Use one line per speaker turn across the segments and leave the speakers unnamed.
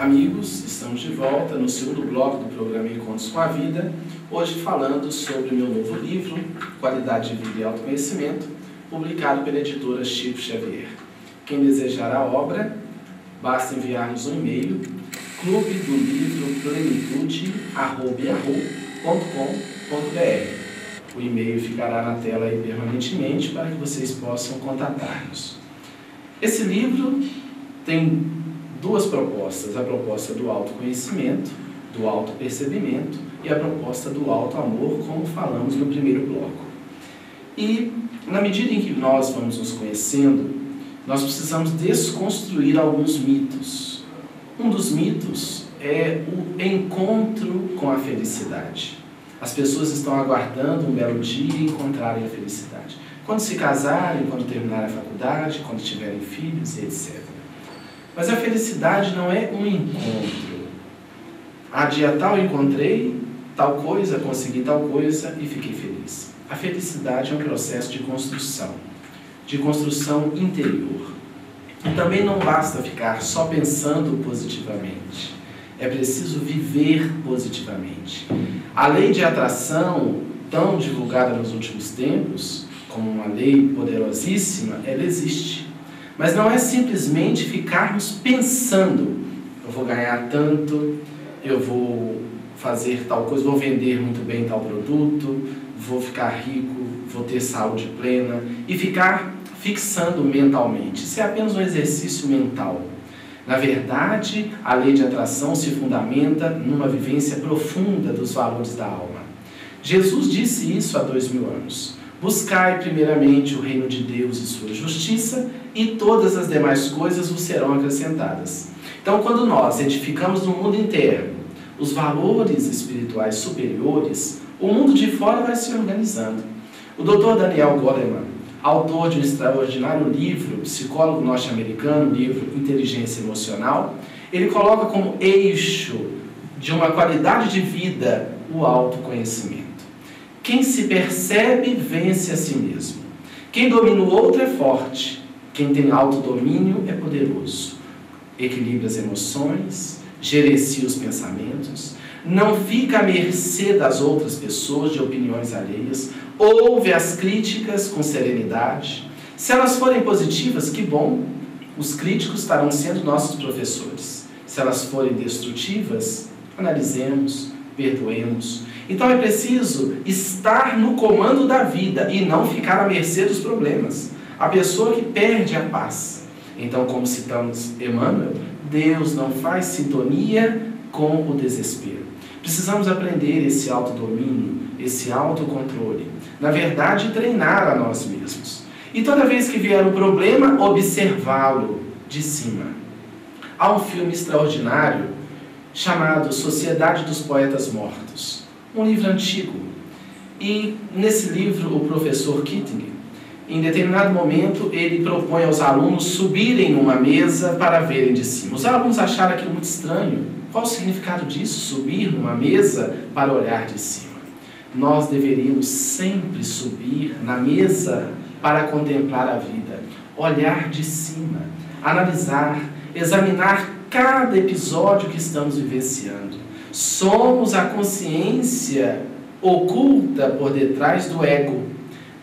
Amigos, estamos de volta no segundo bloco do programa Encontros com a Vida, hoje falando sobre o meu novo livro, Qualidade de Vida e Autoconhecimento, publicado pela editora Chico Xavier. Quem desejar a obra, basta enviar-nos um e-mail, clubedolivroplenitude@yahoo.com.br. O e-mail ficará na tela aí permanentemente para que vocês possam contatar-nos. Esse livro tem duas propostas, a proposta do autoconhecimento, do autopercebimento e a proposta do autoamor, como falamos no primeiro bloco. E, na medida em que nós vamos nos conhecendo, nós precisamos desconstruir alguns mitos. Um dos mitos é o encontro com a felicidade. As pessoas estão aguardando um belo dia e encontrarem a felicidade. Quando se casarem, quando terminarem a faculdade, quando tiverem filhos, etc. Mas a felicidade não é um encontro. Dia tal encontrei tal coisa, consegui tal coisa e fiquei feliz. A felicidade é um processo de construção interior. E também não basta ficar só pensando positivamente. É preciso viver positivamente. A lei de atração, tão divulgada nos últimos tempos, como uma lei poderosíssima, ela existe. Mas não é simplesmente ficarmos pensando, eu vou ganhar tanto, eu vou fazer tal coisa, vou vender muito bem tal produto, vou ficar rico, vou ter saúde plena, e ficar fixando mentalmente. Isso é apenas um exercício mental. Na verdade, a lei de atração se fundamenta numa vivência profunda dos valores da alma. Jesus disse isso há 2000 anos. Buscai primeiramente o reino de Deus e sua justiça, e todas as demais coisas vos serão acrescentadas. Então, quando nós edificamos no mundo interno os valores espirituais superiores, o mundo de fora vai se organizando. O Dr. Daniel Goleman, autor de um extraordinário livro, psicólogo norte-americano, livro Inteligência Emocional, ele coloca como eixo de uma qualidade de vida o autoconhecimento. Quem se percebe, vence a si mesmo. Quem domina o outro é forte. Quem tem autodomínio é poderoso. Equilibra as emoções, gerencia os pensamentos, não fica à mercê das outras pessoas, de opiniões alheias, ouve as críticas com serenidade. Se elas forem positivas, que bom, os críticos estarão sendo nossos professores. Se elas forem destrutivas, analisemos, perdoemos. Então é preciso estar no comando da vida e não ficar à mercê dos problemas. A pessoa que perde a paz. Então, como citamos Emmanuel, Deus não faz sintonia com o desespero. Precisamos aprender esse autodomínio, esse autocontrole. Na verdade, treinar a nós mesmos. E toda vez que vier um problema, observá-lo de cima. Há um filme extraordinário chamado Sociedade dos Poetas Mortos. Um livro antigo. E nesse livro, o professor Keating, em determinado momento, ele propõe aos alunos subirem numa mesa para verem de cima. Os alunos acharam aquilo muito estranho. Qual o significado disso? Subir numa mesa para olhar de cima. Nós deveríamos sempre subir na mesa para contemplar a vida. Olhar de cima, analisar, examinar cada episódio que estamos vivenciando. Somos a consciência oculta por detrás do ego.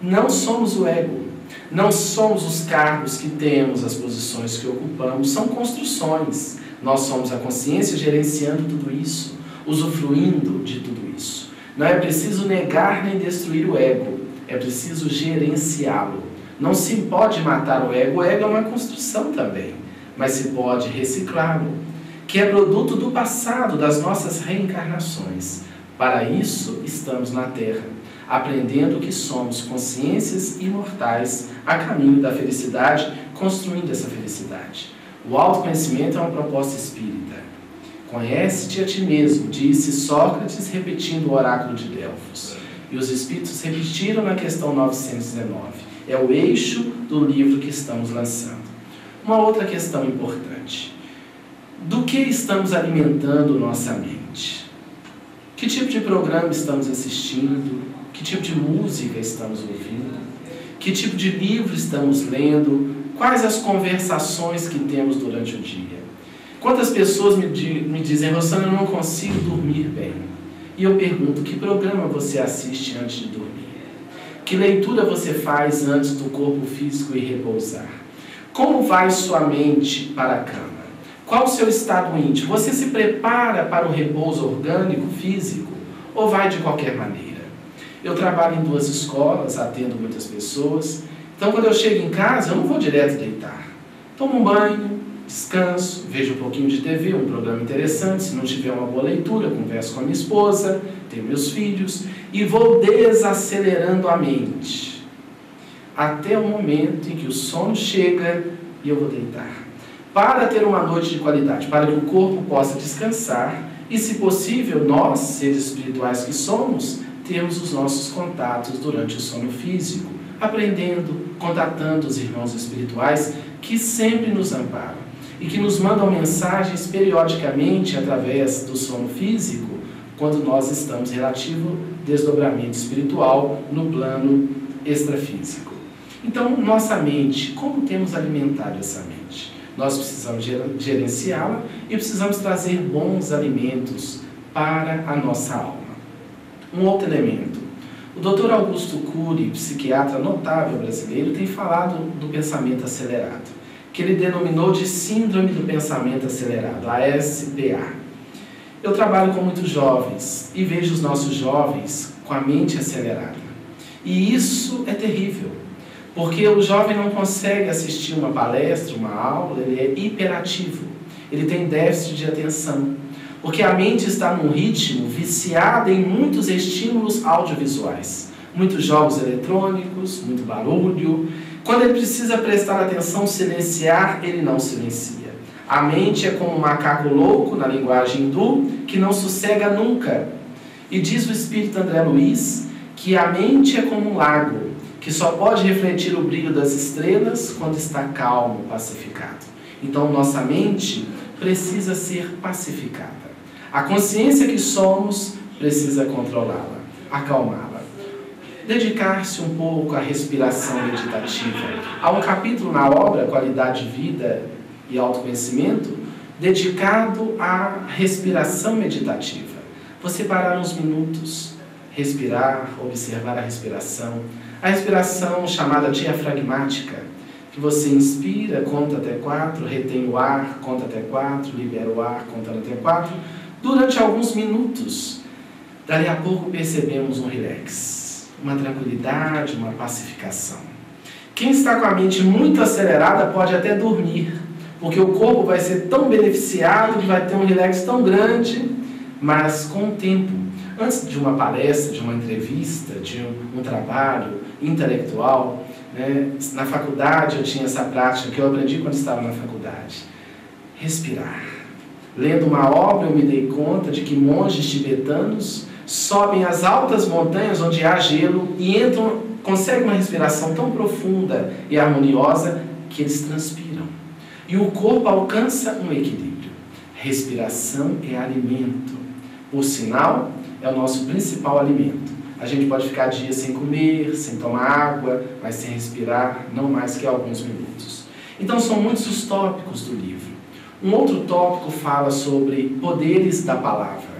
Não somos o ego. Não somos os cargos que temos, as posições que ocupamos. São construções. Nós somos a consciência gerenciando tudo isso, usufruindo de tudo isso. Não é preciso negar nem destruir o ego. É preciso gerenciá-lo. Não se pode matar o ego é uma construção também. Mas se pode reciclá-lo, que é produto do passado, das nossas reencarnações. Para isso, estamos na Terra, aprendendo que somos consciências imortais a caminho da felicidade, construindo essa felicidade. O autoconhecimento é uma proposta espírita. Conhece-te a ti mesmo, disse Sócrates, repetindo o oráculo de Delfos. E os espíritos repetiram na questão 919. É o eixo do livro que estamos lançando. Uma outra questão importante. Do que estamos alimentando nossa mente? Que tipo de programa estamos assistindo? Que tipo de música estamos ouvindo? Que tipo de livro estamos lendo? Quais as conversações que temos durante o dia? Quantas pessoas me dizem: Rossano, eu não consigo dormir bem. E eu pergunto: que programa você assiste antes de dormir? Que leitura você faz antes do corpo físico ir repousar? Como vai sua mente para a cama? Qual o seu estado íntimo? Você se prepara para o repouso orgânico, físico, ou vai de qualquer maneira? Eu trabalho em 2 escolas, atendo muitas pessoas. Então, quando eu chego em casa, eu não vou direto deitar. Tomo um banho, descanso, vejo um pouquinho de TV, um programa interessante. Se não tiver uma boa leitura, converso com a minha esposa, tenho meus filhos, e vou desacelerando a mente, até o momento em que o sono chega e eu vou deitar. Para ter uma noite de qualidade, para que o corpo possa descansar e, se possível, nós, seres espirituais que somos, termos os nossos contatos durante o sono físico, aprendendo, contatando os irmãos espirituais que sempre nos amparam e que nos mandam mensagens periodicamente através do sono físico, quando nós estamos relativo desdobramento espiritual no plano extrafísico. Então, nossa mente, como temos alimentado essa mente? Nós precisamos gerenciá-la e precisamos trazer bons alimentos para a nossa alma. Um outro elemento. O Dr. Augusto Cury, psiquiatra notável brasileiro, tem falado do pensamento acelerado, que ele denominou de síndrome do pensamento acelerado, a SPA. Eu trabalho com muitos jovens e vejo os nossos jovens com a mente acelerada. E isso é terrível, porque o jovem não consegue assistir uma palestra, uma aula, ele é hiperativo, ele tem déficit de atenção, porque a mente está num ritmo viciada em muitos estímulos audiovisuais, muitos jogos eletrônicos, muito barulho. Quando ele precisa prestar atenção, silenciar, ele não silencia. A mente é como um macaco louco, na linguagem hindu, que não sossega nunca. E diz o espírito André Luiz que a mente é como um lago, que só pode refletir o brilho das estrelas quando está calmo, pacificado. Então, nossa mente precisa ser pacificada. A consciência que somos precisa controlá-la, acalmá-la. Dedicar-se um pouco à respiração meditativa. Há um capítulo na obra Qualidade de Vida e Autoconhecimento dedicado à respiração meditativa. Você parar uns minutos, respirar, observar a respiração. A respiração chamada diafragmática, que você inspira, conta até 4, retém o ar, conta até 4, libera o ar, conta até 4, durante alguns minutos. Dali a pouco percebemos um relax, uma tranquilidade, uma pacificação. Quem está com a mente muito acelerada pode até dormir, porque o corpo vai ser tão beneficiado que vai ter um relax tão grande, mas com o tempo, antes de uma palestra, de uma entrevista, de um trabalho intelectual, né? Na faculdade eu tinha essa prática que eu aprendi quando estava na faculdade. Respirar. Lendo uma obra eu me dei conta de que monges tibetanos sobem as altas montanhas onde há gelo e conseguem uma respiração tão profunda e harmoniosa que eles transpiram. E o corpo alcança um equilíbrio. Respiração é alimento. Por sinal, é o nosso principal alimento. A gente pode ficar dias sem comer, sem tomar água, mas sem respirar, não mais que alguns minutos. Então são muitos os tópicos do livro. Um outro tópico fala sobre poderes da palavra.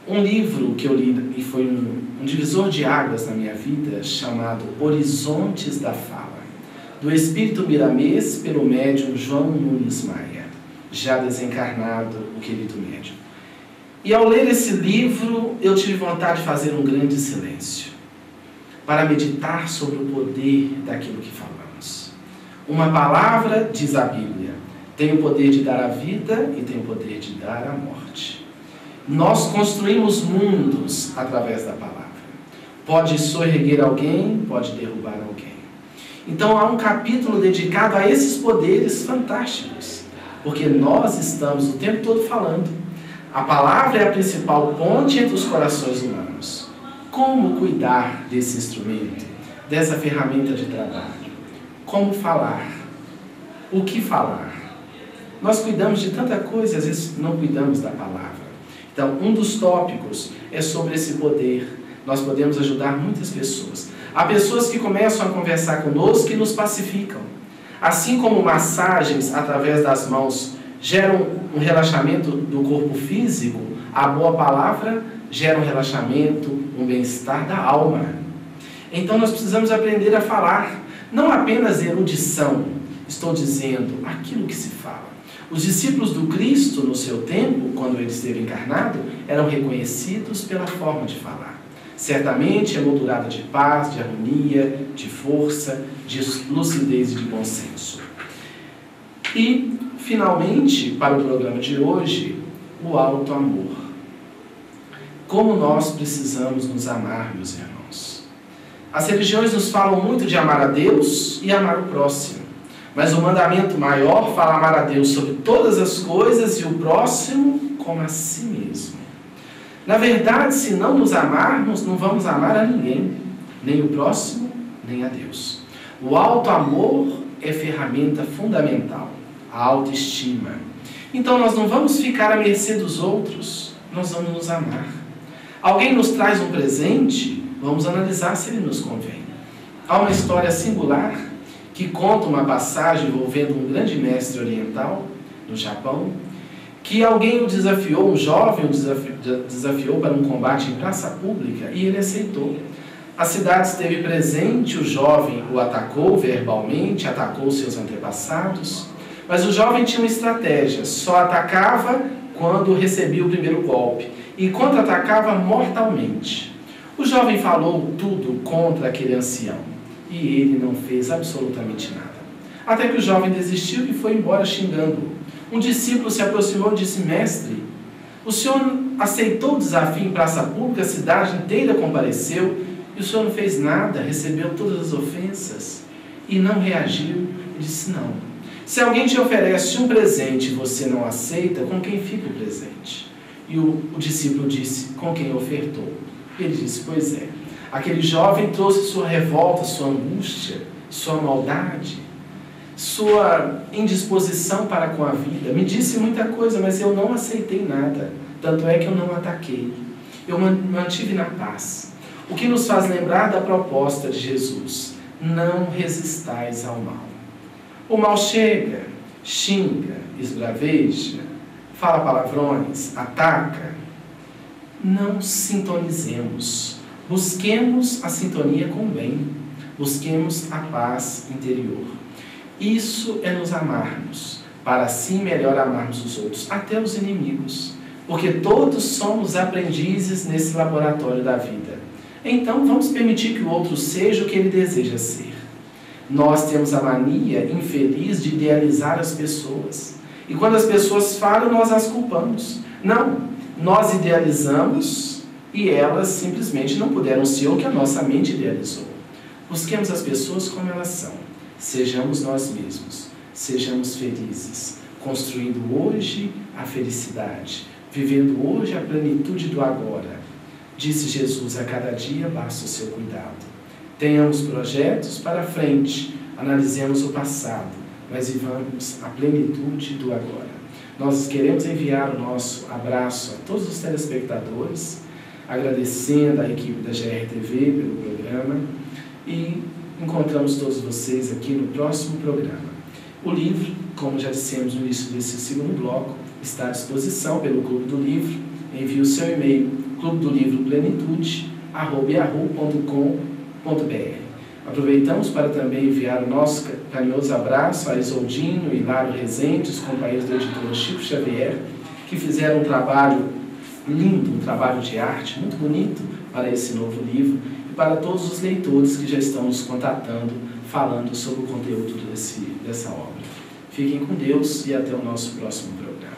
Um livro que eu li e foi um divisor de águas na minha vida, chamado Horizontes da Fala, do espírito miramês pelo médium João Nunes Maia, já desencarnado, o querido médium. E ao ler esse livro, eu tive vontade de fazer um grande silêncio, para meditar sobre o poder daquilo que falamos. Uma palavra, diz a Bíblia, tem o poder de dar a vida e tem o poder de dar a morte. Nós construímos mundos através da palavra. Pode soerguer alguém, pode derrubar alguém. Então há um capítulo dedicado a esses poderes fantásticos, porque nós estamos o tempo todo falando. A palavra é a principal ponte entre os corações humanos. Como cuidar desse instrumento, dessa ferramenta de trabalho? Como falar? O que falar? Nós cuidamos de tanta coisa, às vezes não cuidamos da palavra. Então, um dos tópicos é sobre esse poder. Nós podemos ajudar muitas pessoas. Há pessoas que começam a conversar conosco e nos pacificam. Assim como massagens através das mãos geram um relaxamento do corpo físico, a boa palavra gera um relaxamento, um bem-estar da alma. Então nós precisamos aprender a falar, não apenas erudição, estou dizendo aquilo que se fala. Os discípulos do Cristo, no seu tempo, quando ele esteve encarnado, eram reconhecidos pela forma de falar. Certamente emoldurada de paz, de harmonia, de força, de lucidez e de bom senso. E, finalmente, para o programa de hoje, o alto amor. Como nós precisamos nos amar, meus irmãos. As religiões nos falam muito de amar a Deus e amar o próximo. Mas o mandamento maior fala amar a Deus sobre todas as coisas e o próximo como a si mesmo. Na verdade, se não nos amarmos, não vamos amar a ninguém, nem o próximo, nem a Deus. O alto amor é ferramenta fundamental, a autoestima. Então nós não vamos ficar à mercê dos outros, nós vamos nos amar. Alguém nos traz um presente, vamos analisar se ele nos convém. Há uma história singular que conta uma passagem envolvendo um grande mestre oriental, no Japão, que alguém o desafiou, um jovem o desafiou para um combate em praça pública e ele aceitou. A cidade esteve presente, o jovem o atacou verbalmente, atacou seus antepassados, mas o jovem tinha uma estratégia, só atacava quando recebia o primeiro golpe e contra-atacava mortalmente. O jovem falou tudo contra aquele ancião. E ele não fez absolutamente nada. Até que o jovem desistiu e foi embora xingando. Um discípulo se aproximou e disse: mestre, o senhor aceitou o desafio em praça pública, a cidade inteira compareceu, e o senhor não fez nada, recebeu todas as ofensas, e não reagiu. Ele disse: não. Se alguém te oferece um presente e você não aceita, com quem fica o presente? E o discípulo disse: com quem ofertou. Ele disse: pois é. Aquele jovem trouxe sua revolta, sua angústia, sua maldade, sua indisposição para com a vida. Me disse muita coisa, mas eu não aceitei nada. Tanto é que eu não ataquei. Eu mantive na paz. O que nos faz lembrar da proposta de Jesus: não resistais ao mal. O mal chega, xinga, esbraveja, fala palavrões, ataca. Não sintonizemos. Busquemos a sintonia com o bem. Busquemos a paz interior. Isso é nos amarmos, para assim melhor amarmos os outros, até os inimigos. Porque todos somos aprendizes nesse laboratório da vida. Então vamos permitir que o outro seja o que ele deseja ser. Nós temos a mania infeliz de idealizar as pessoas. E quando as pessoas falham, nós as culpamos. Não, nós idealizamos e elas simplesmente não puderam ser o que a nossa mente idealizou. Busquemos as pessoas como elas são. Sejamos nós mesmos. Sejamos felizes. Construindo hoje a felicidade. Vivendo hoje a plenitude do agora. Disse Jesus: a cada dia basta o seu cuidado. Tenhamos projetos para frente. Analisemos o passado. Mas vivamos a plenitude do agora. Nós queremos enviar o nosso abraço a todos os telespectadores, agradecendo a equipe da GRTV pelo programa, e encontramos todos vocês aqui no próximo programa. O livro, como já dissemos no início desse segundo bloco, está à disposição pelo Clube do Livro. Envie o seu e-mail, clubedolivroplenitude@yahoo.com.br. Aproveitamos para também enviar o nosso carinhoso abraço a Isoldinho e Lário Rezende, os companheiros da editora Chico Xavier, que fizeram um trabalho lindo, um trabalho de arte muito bonito para esse novo livro, e para todos os leitores que já estão nos contatando, falando sobre o conteúdo dessa obra. Fiquem com Deus e até o nosso próximo programa.